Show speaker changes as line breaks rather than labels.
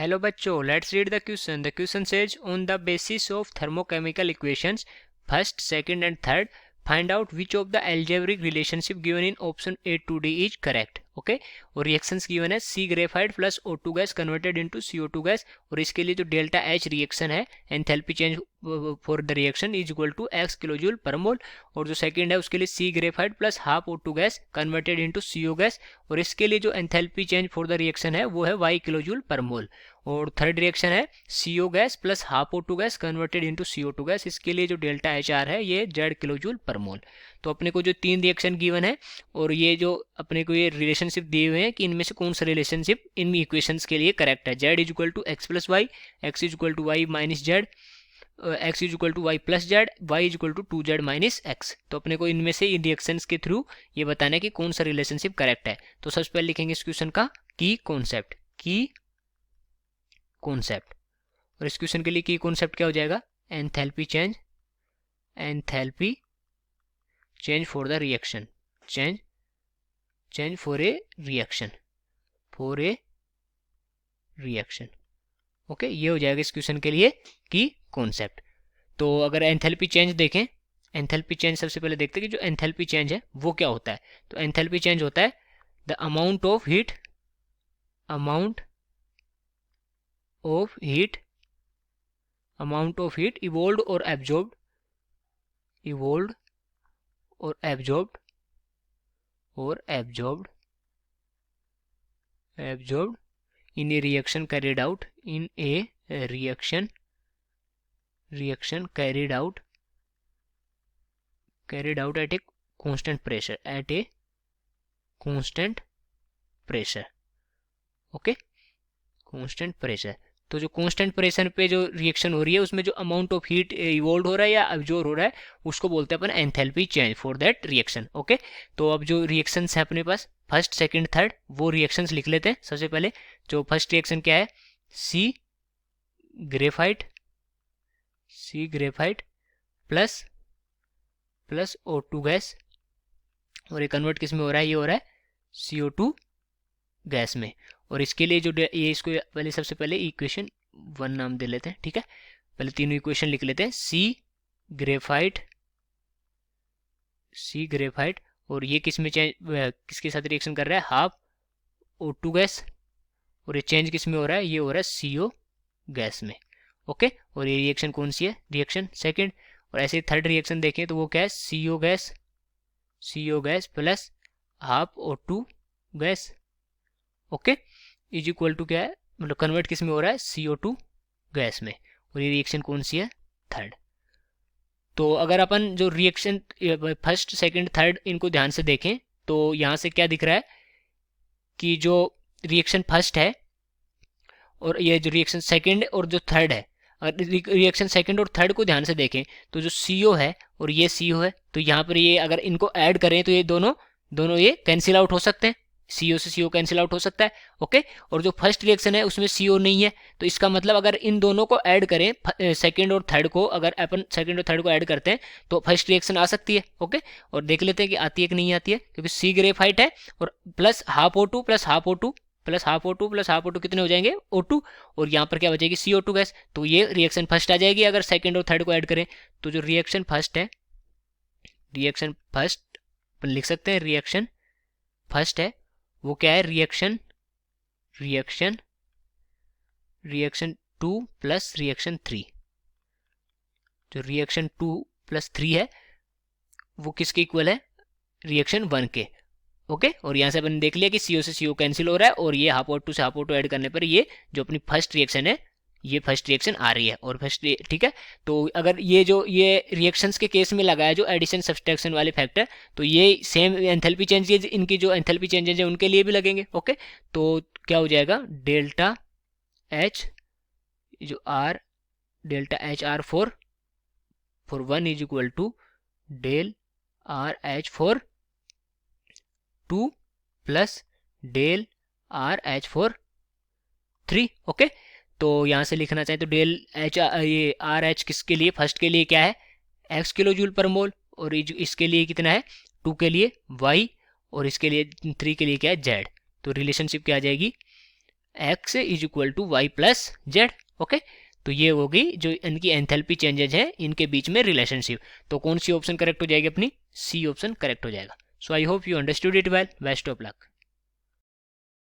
Hello बच्चों, let's read the question. The question says on the basis of thermochemical equations first, second and third, find out which of the algebraic relationship given in option A to D is correct. Okay और reactions given है C graphite plus O2 gas converted into CO2 gas और इसके लिए जो delta H reaction है enthalpy change for the reaction is equal to x kilojoule per mole और जो second है उसके लिए C graphite plus half O2 gas converted into CO gas और इसके लिए जो enthalpy change for the reaction है वो है y किलोजूल पर मोल और थर्ड रिएक्शन है CO gas plus half O2 gas converted into CO2 gas इसके लिए जो डेल्टा HR है ये z किलोजूल पर मोल। तो अपने को जो तीन रिएक्शन गिवन है और ये जो अपने को ये रिलेशनशिप दिए हुए हैं कि इनमें से कौन सा रिलेशनशिप इन इक्वेशंस के लिए करेक्ट है। z is equal to x plus y, x is equal to y minus z, x is equal to y plus z, y is equal to 2z minus x. तो अपने को इनमें से इन reactions के through ये बताना है कि कौन सा रिलेशनशिप करेक्ट है। तो सबसे पहले लिखेंगे इस क्वेश्चन का की कॉन्सेप्ट, की कॉन्सेप्ट और इस क्वेश्चन के लिए की कॉन्सेप्ट क्या हो जाएगा, enthalpy change, enthalpy change for the reaction, change for a reaction, for a reaction. Okay ये हो जाएगा इस क्वेश्चन के लिए की कॉन्सेप्ट। तो अगर एंथैल्पी चेंज देखें, एंथैल्पी चेंज सबसे पहले देखते हैं कि जो एंथैल्पी चेंज है वो क्या होता है। तो एंथैल्पी चेंज होता है the amount of heat, amount of heat, amount of heat evolved और एब्जॉर्ब्ड, इवोल्व्ड और एब्जॉर्ब्ड और absorbed, absorbed in a reaction carried out, in a reaction, reaction carried out, carried out at a constant pressure, at a constant pressure। Okay constant pressure। तो जो constant pressure पे जो reaction हो रही है उसमें जो अमाउंट ऑफ हीट इवोल्व हो रहा है या अब्जॉर्ब हो रहा है उसको बोलते हैं अपन enthalpy change for that reaction. Okay तो अब जो रिएक्शंस है अपने पास फर्स्ट सेकंड थर्ड वो रिएक्शंस लिख लेते हैं। सबसे पहले जो फर्स्ट रिएक्शन क्या है, C graphite, C graphite plus plus O2 gas और ये कन्वर्ट किस में हो रहा है, ये हो रहा है CO2 गैस में। और इसके लिए जो ये इसको पहले सबसे पहले इक्वेशन 1 नाम दे लेते हैं, ठीक है। पहले तीनों इक्वेशन लिख लेते हैं, सी ग्रेफाइट, सी ग्रेफाइट और ये किस में चेंज, किसके साथ रिएक्शन कर रहा है, हाफ O2 गैस और ये चेंज किस में हो रहा है, ये हो रहा है CO गैस में। ओके और ये रिएक्शन कौन सी है, रिएक्शन सेकेंड। और ऐसे थर्ड रिएक्शन देखें तो वो क्या है, CO gas, CO gas plus half O2 gas. Okay is equal to क्या है, मतलब कन्वर्ट किस में हो रहा है, CO2 गैस में। और ये रिएक्शन कौन सी है, थर्ड। तो अगर अपन जो रिएक्शन फर्स्ट सेकंड थर्ड इनको ध्यान से देखें तो यहाँ से क्या दिख रहा है कि जो रिएक्शन फर्स्ट है और ये जो रिएक्शन सेकंड और जो थर्ड है, रिएक्शन सेकंड और थर्ड को ध्यान से देखें तो जो CO है और ये CO है तो यहाँ पर ये अगर इनको ऐड करें तो ये दोनों ये कैंसिल आउट हो सकते हैं, CO से CO कैंसिल आउट हो सकता है। ओके और जो फर्स्ट रिएक्शन है उसमें CO नहीं है तो इसका मतलब अगर इन दोनों को ऐड करें सेकंड और थर्ड को, अगर अपन सेकंड और थर्ड को ऐड करते हैं तो फर्स्ट रिएक्शन आ सकती है। ओके और देख लेते हैं कि आती है कि नहीं आती है, क्योंकि सी ग्रेफाइट है और plus half O2 plus half O2 plus half O2 plus half O2 कितने हो जाएंगे, O2 और यहाँ पर क्या बचेगी CO2 गैस। तो ये रिएक्शन फर्स्ट आ जाएगी अगर सेकंड और थर्ड को ऐड करें। तो जो रिएक्शन फर्स्ट है, रिएक्शन फर्स्ट लिख सकते हैं, रिएक्शन फर्स्ट है वो क्या है, reaction, reaction, reaction 2 plus reaction 3। जो रिएक्शन 2 प्लस 3 है वो किसके इक्वल है, रिएक्शन 1 के। ओके और यहाँ से अपन देख लिया कि CO से CO कैंसिल हो रहा है और ये हाफ O2 से हाफ O2 ऐड करने पर ये जो अपनी फर्स्ट रिएक्शन है ये फर्स्ट रिएक्शन आ रही है और फर्स्ट, ठीक है। तो अगर ये जो ये रिएक्शंस के केस में लगा है जो एडिशन सब्सट्रैक्शन वाले फैक्टर तो ये सेम एंथैल्पी चेंजेज, इनकी जो एंथैल्पी चेंजेज है उनके लिए भी लगेंगे। ओके तो क्या हो जाएगा, डेल्टा H जो R, delta H R for 1 is equal to del R H फॉर 2 प्लस डेल R H फॉर 3। ओके तो यहाँ से लिखना चाहें तो डेल H ये R H किसके लिए, फर्स्ट के लिए क्या है x किलो जूल पर मोल और इसके लिए कितना है 2 के लिए y और इसके लिए 3 के लिए क्या है z। तो रिलेशनशिप क्या आ जाएगी, x is equal to y plus z. Okay, तो ये होगी जो इनकी एंथैल्पी चेंजेज है इनके बीच में रिलेशनशिप। तो कौन सी ऑप्शन करेक्ट हो जाएगी अपनी? सी ऑप्शन करेक्ट हो जाएगा। So I hope you understood it well. Best of luck.